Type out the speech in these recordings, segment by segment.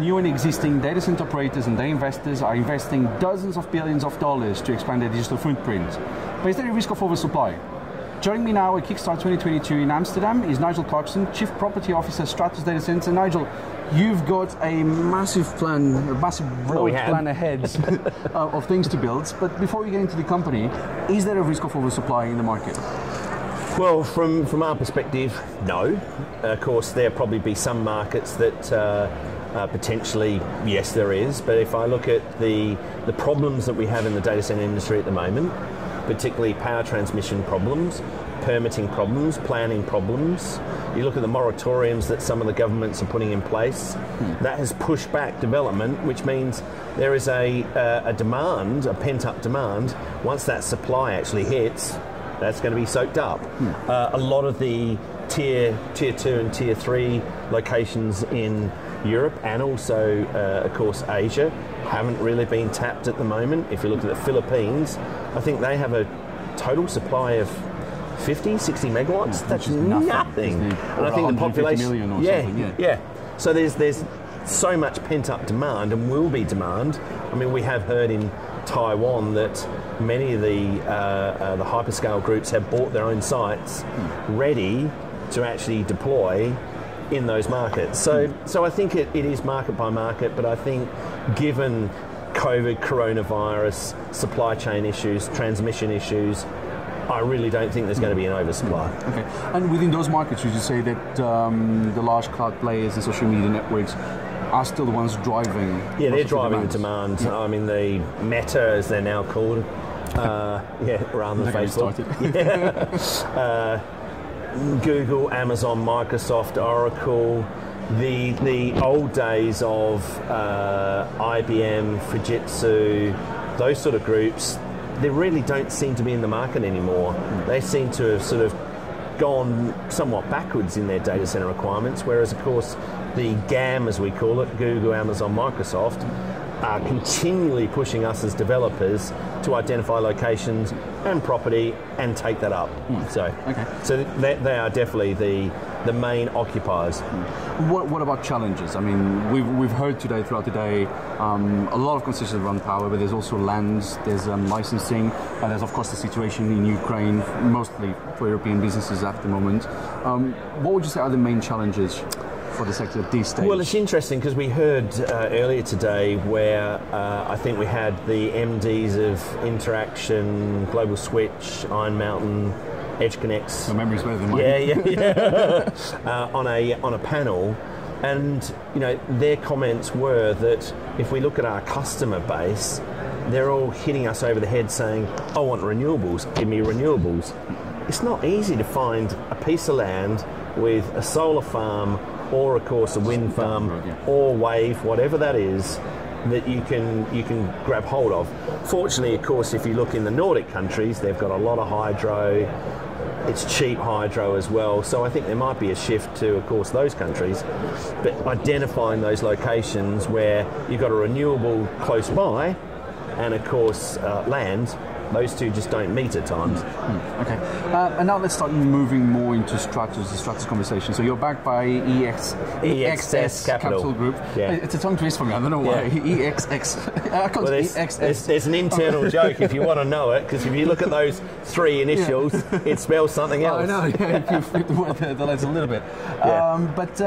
new and existing data center operators and their investors are investing dozens of billions of dollars to expand their digital footprint. But is there a risk of oversupply? Joining me now at Kickstart 2022 in Amsterdam is Nigel Clarkson, Chief Property Officer, Stratus Data Centres. Nigel, you've got a massive plan, a massive broad plan ahead of things to build. But before we get into the company, is there a risk of oversupply in the market? Well, from our perspective, no. Of course, there'll probably be some markets that potentially, yes, there is. But if I look at the problems that we have in the data center industry at the moment, particularly power transmission problems, permitting problems, planning problems. You look at the moratoriums that some of the governments are putting in place, that has pushed back development, which means there is a demand, a pent-up demand. Once that supply actually hits, that's going to be soaked up. A lot of the tier 2 and tier 3 locations in Europe and also, of course, Asia haven't really been tapped at the moment. If you look at the Philippines, I think they have a total supply of 50, 60 megawatts. Yeah, that's nothing. And I think the population, million or something. Yeah. So there's so much pent-up demand and will be demand. I mean, we have heard in Taiwan that many of the hyperscale groups have bought their own sites ready to actually deploy in those markets. So I think it is market by market, but I think given COVID, coronavirus, supply chain issues, transmission issues, I really don't think there's going to be an oversupply. Okay. And within those markets, would you say that the large cloud players and social media networks are still the ones driving? Yeah, they're driving the demand. Yeah. I mean, the Meta, as they're now called, rather than Facebook. Google, Amazon, Microsoft, Oracle, the old days of IBM, Fujitsu, those sort of groups, they really don't seem to be in the market anymore. They seem to have sort of gone somewhat backwards in their data center requirements, whereas of course the GAM, as we call it, Google, Amazon, Microsoft, are continually pushing us as developers to identify locations and property and take that up. So they are definitely the main occupiers. What about challenges? I mean, we've heard today, throughout the day, a lot of conversations around power, but there's also lands, there's licensing, and there's of course the situation in Ukraine, mostly for European businesses at the moment. What would you say are the main challenges for the sector at this stage? Well, it's interesting because we heard earlier today where I think we had the MDs of Interaction, Global Switch, Iron Mountain, EdgeConneX. My memory's better than mine. On a panel, and their comments were that if we look at our customer base, they're all hitting us over the head saying, "I want renewables. Give me renewables." It's not easy to find a piece of land with a solar farm, or of course a wind farm, or wave, whatever that is, that you can grab hold of. Fortunately, of course, if you look in the Nordic countries, they've got a lot of hydro. It's cheap hydro as well, so I think there might be a shift to, of course, those countries. But identifying those locations where you've got a renewable close by, and of course land, those two just don't meet at times. Okay, and now let's start moving more into the Stratus conversation. So you're backed by EXS Capital Group. Yeah. It's a tongue twist for me, I don't know why. EXX. There's an internal joke if you want to know it, because if you look at those three initials, it spells something else. I know, if you flip the letters a little bit. But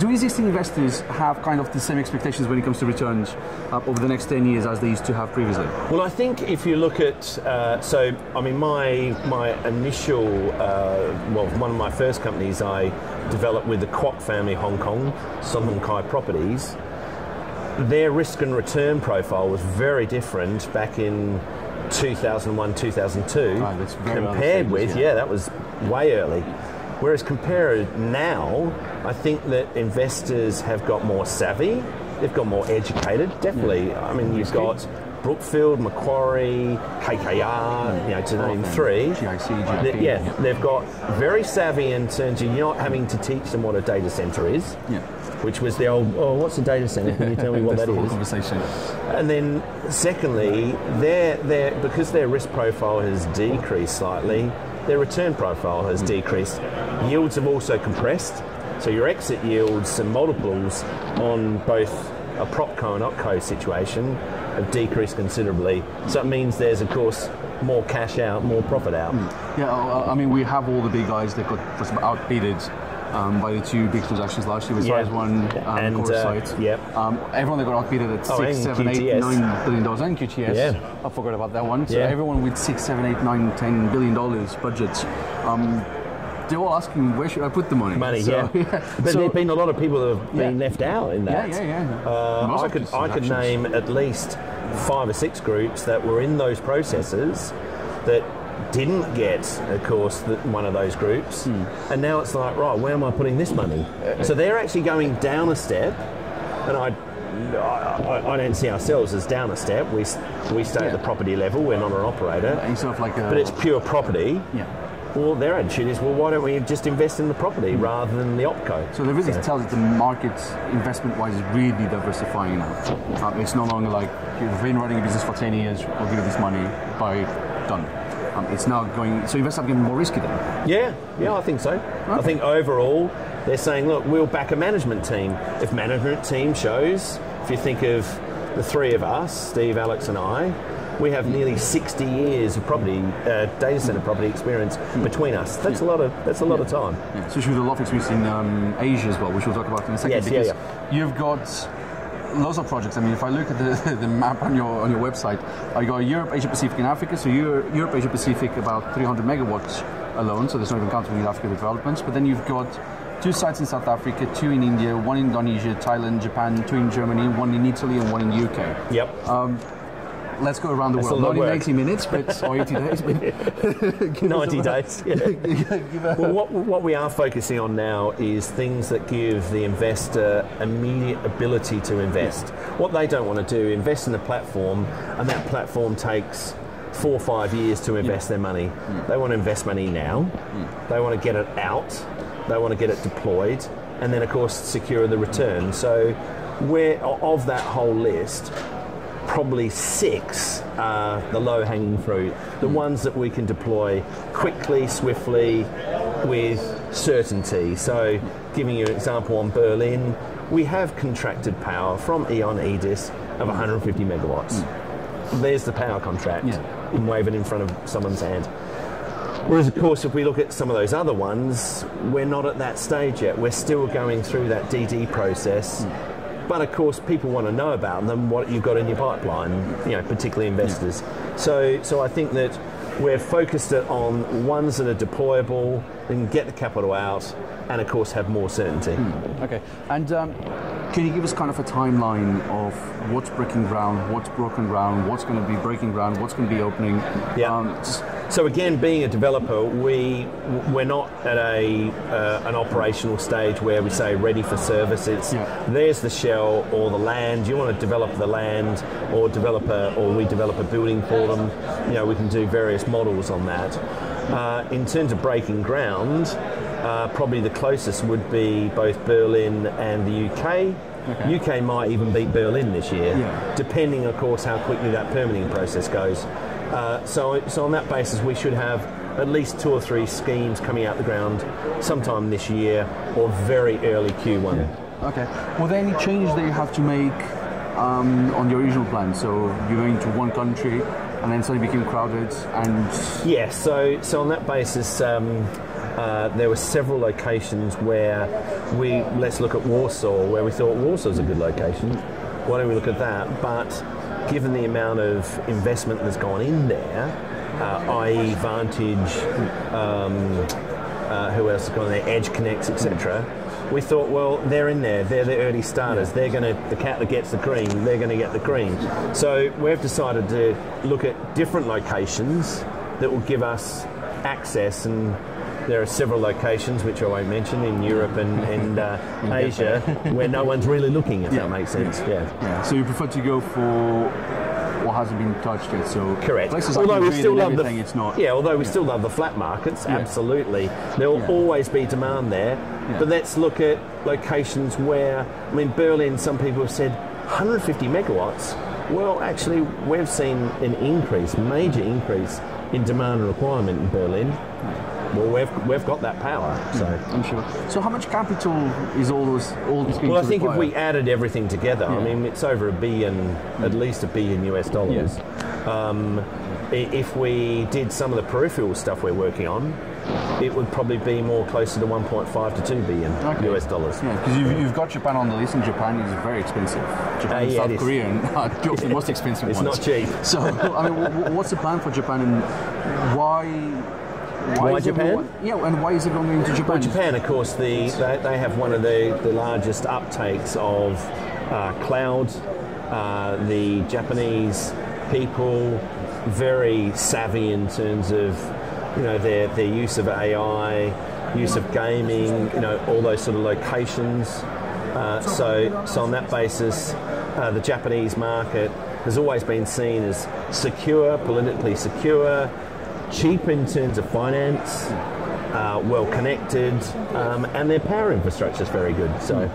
do existing investors have kind of the same expectations when it comes to returns over the next 10 years as they used to have previously? Well, I think if you look at my initial, one of my first companies I developed with the Kwok family, Hong Kong, Sun Hung Kai Properties. Their risk and return profile was very different back in 2001, 2002, compared with, that was way early. Whereas compared now, I think that investors have got more savvy, they've got more educated, definitely. I mean, you've got Brookfield, Macquarie, KKR, to name three. GIC, they've got very savvy in terms of you're not having to teach them what a data center is, which was the old, what's a data center? Can you tell me what that is? Conversation. And then secondly, because their risk profile has decreased slightly, their return profile has decreased. Yields have also compressed, so your exit yields and multiples on both a PropCo and OpCo situation have decreased considerably. So it means there's, of course, more cash out, more profit out. Yeah, I mean, we have all the big guys that got just outbidded by the two big transactions last year with Size One and Corsight. Everyone that got outbidded at $6, $7, $8, $9 billion, and QTS. I forgot about that one. So everyone with $6, $7, $8, $9, $10 billion budgets. They're all asking, where should I put the money? But there have been a lot of people that have been left out in that. I could name at least 5 or 6 groups that were in those processes that didn't get, of course, one of those groups, and now it's like, right, where am I putting this money? So they're actually going down a step, and I don't see ourselves as down a step. We stay at the property level. We're not an operator, but it's pure property. Well, their attitude is, well, why don't we just invest in the property rather than the OpCo? So they really tell that the market, investment-wise, is really diversifying now. It's no longer like, you've been running a business for 10 years, I'll give you this money, buy it, done. It's now going, so investors are getting more risky then? Yeah, I think so. Okay. I think overall, they're saying, look, we'll back a management team. If management team shows, if you think of the three of us, Steve, Alex and I, we have nearly 60 years of property, data center property experience between us. That's a lot of time. Yeah. Especially with a lot of experience in Asia as well, which we'll talk about in a second. Because you've got lots of projects. I mean, if I look at the map on your website, I got Europe, Asia Pacific, and Africa. So Europe, Asia Pacific, about 300 megawatts alone. So there's not even counting with Africa developments. But then you've got 2 sites in South Africa, 2 in India, 1 in Indonesia, Thailand, Japan, 2 in Germany, 1 in Italy, and 1 in the UK. Yep. Let's go around the world. Not in 80 minutes, but or 80 days. But 90 days. Well, what we are focusing on now is things that give the investor immediate ability to invest. What they don't want to do, invest in a platform, and that platform takes 4 or 5 years to invest their money. They want to invest money now. They want to get it out. They want to get it deployed, and then of course secure the return. So, of that whole list, probably 6 are the low-hanging fruit, the ones that we can deploy quickly, swiftly, with certainty. So, giving you an example on Berlin, we have contracted power from E.ON EDIS of 150 megawatts. There's the power contract, waving in front of someone's hand. Whereas, of course, if we look at some of those other ones, we're not at that stage yet. We're still going through that DD process. But of course, people want to know about them, what you've got in your pipeline, particularly investors. So I think that we're focused on ones that are deployable, and get the capital out, and of course have more certainty. Okay. And can you give us kind of a timeline of what's breaking ground, what's broken ground, what's going to be breaking ground, what's going to be opening? So again, being a developer, we're not at an operational stage where we say ready for service. It's there's the shell or the land. You want to develop the land, or we develop a building for them. We can do various models on that. In terms of breaking ground, probably the closest would be both Berlin and the UK. UK might even beat Berlin this year, depending, of course, how quickly that permitting process goes. So on that basis, we should have at least 2 or 3 schemes coming out the ground sometime this year or very early Q1. Okay. Were there any changes that you have to make on your original plan? So you're going to one country and then suddenly became crowded and... Yes, so on that basis, there were several locations where let's look at Warsaw, where we thought Warsaw's a good location. Why don't we look at that? But given the amount of investment that's gone in there, i.e. Vantage, who else has gone there, Edge Connects, etc., we thought, well, they're in there, they're the early starters, they're going to, the cat that gets the cream, they're going to get the cream. So we've decided to look at different locations that will give us access, and there are several locations, which I won't mention, in Europe and Asia, where no one's really looking, if that makes sense. So you prefer to go for what hasn't been touched yet. So correct. Although we still love we still love the flat markets, absolutely. There will always be demand there. But let's look at locations where, Berlin, some people have said 150 megawatts. Well, actually, we've seen an increase, major increase in demand and requirement in Berlin, well, we've got that power. So I'm sure. So how much capital is all this going well, to I think require? if we added everything together, I mean, it's over $1 billion, at least $1 billion US dollars. If we did some of the peripheral stuff we're working on, it would probably be more closer to 1.5 to 2 billion US dollars. Yeah, because you've got Japan on the list, and Japan is very expensive. Japan and South Korea are two of the most expensive it's ones. It's not cheap. So, I mean, what's the plan for Japan, and why Japan? And why is everyone going to Japan? Well, Japan, of course, they have one of the largest uptakes of cloud. The Japanese people, very savvy in terms of their use of AI, use of gaming, all those sort of locations. So on that basis, the Japanese market has always been seen as secure, politically secure, cheap in terms of finance, well connected, and their power infrastructure is very good. So,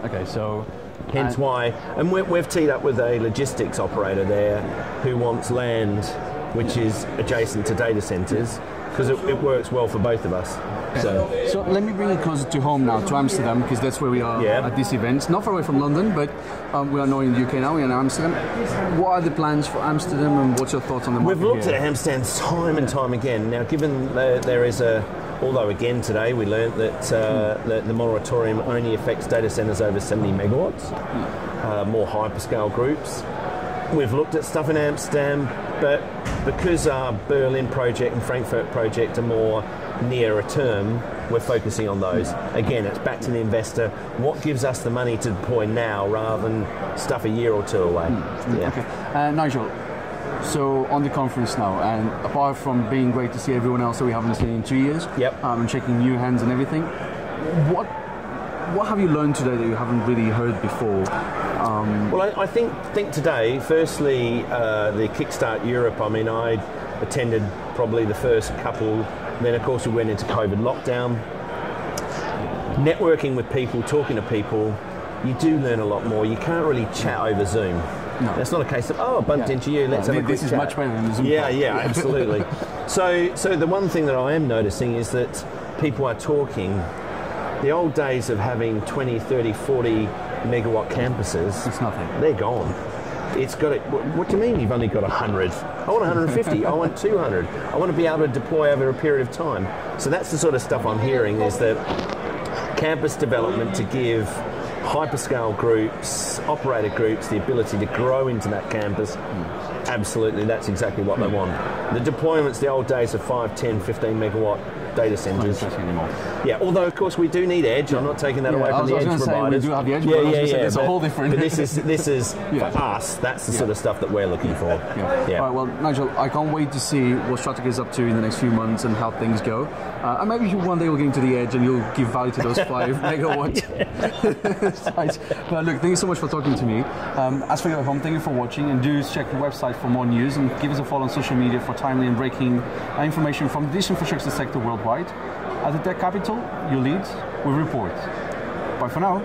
okay, so hence why, and we've teed up with a logistics operator there who wants land which is adjacent to data centres, because it works well for both of us. So let me bring it closer to home now, to Amsterdam, because that's where we are at this event. Not far away from London, but we are not in the UK now, we're in Amsterdam. What are the plans for Amsterdam, and what's your thoughts on the market? We've looked at Amsterdam time and time again. Now, given there is although again today we learnt that the moratorium only affects data centres over 70 megawatts, more hyperscale groups. We've looked at stuff in Amsterdam, but because our Berlin project and Frankfurt project are more nearer term, we're focusing on those. Again, it's back to the investor. What gives us the money to deploy now rather than stuff a year or two away? Okay. Nigel, so on the conference now, and apart from being great to see everyone else that we haven't seen in 2 years, and checking new hands and everything, what have you learned today that you haven't really heard before? Well, I think today, firstly, the Kickstart Europe, I mean, I attended probably the first couple, then of course we went into COVID lockdown. Networking with people, talking to people, you do learn a lot more. You can't really chat over Zoom. No. It's not a case of, I bumped into you, let's have a quick chat. This is much better than the Zoom. Yeah, absolutely. So the one thing that I am noticing is that people are talking. The old days of having 20, 30, 40 megawatt campuses, it's nothing. They're gone. It's got it. What do you mean you've only got 100? I want 150. I want 200. I want to be able to deploy over a period of time. So that's the sort of stuff I'm hearing, is that campus development to give hyperscale groups, operator groups, the ability to grow into that campus. Absolutely, that's exactly what they want. The deployments, the old days of 5, 10, 15 megawatt data centres. Yeah, although of course we do need edge. I'm not taking that away from the edge providers. We do have the edge providers. It's a whole different. But this is for us. That's the sort of stuff that we're looking for. All right, well, Nigel, I can't wait to see what Stratus is up to in the next few months and how things go. And maybe one day we'll get into the edge and you'll give value to those 5 megawatt sites. But look, thank you so much for talking to me. As for your home, thank you for watching, and do check the website for more news, and give us a follow on social media for timely and breaking information from this infrastructure sector worldwide. At the Tech Capital, you lead, we report. Bye for now.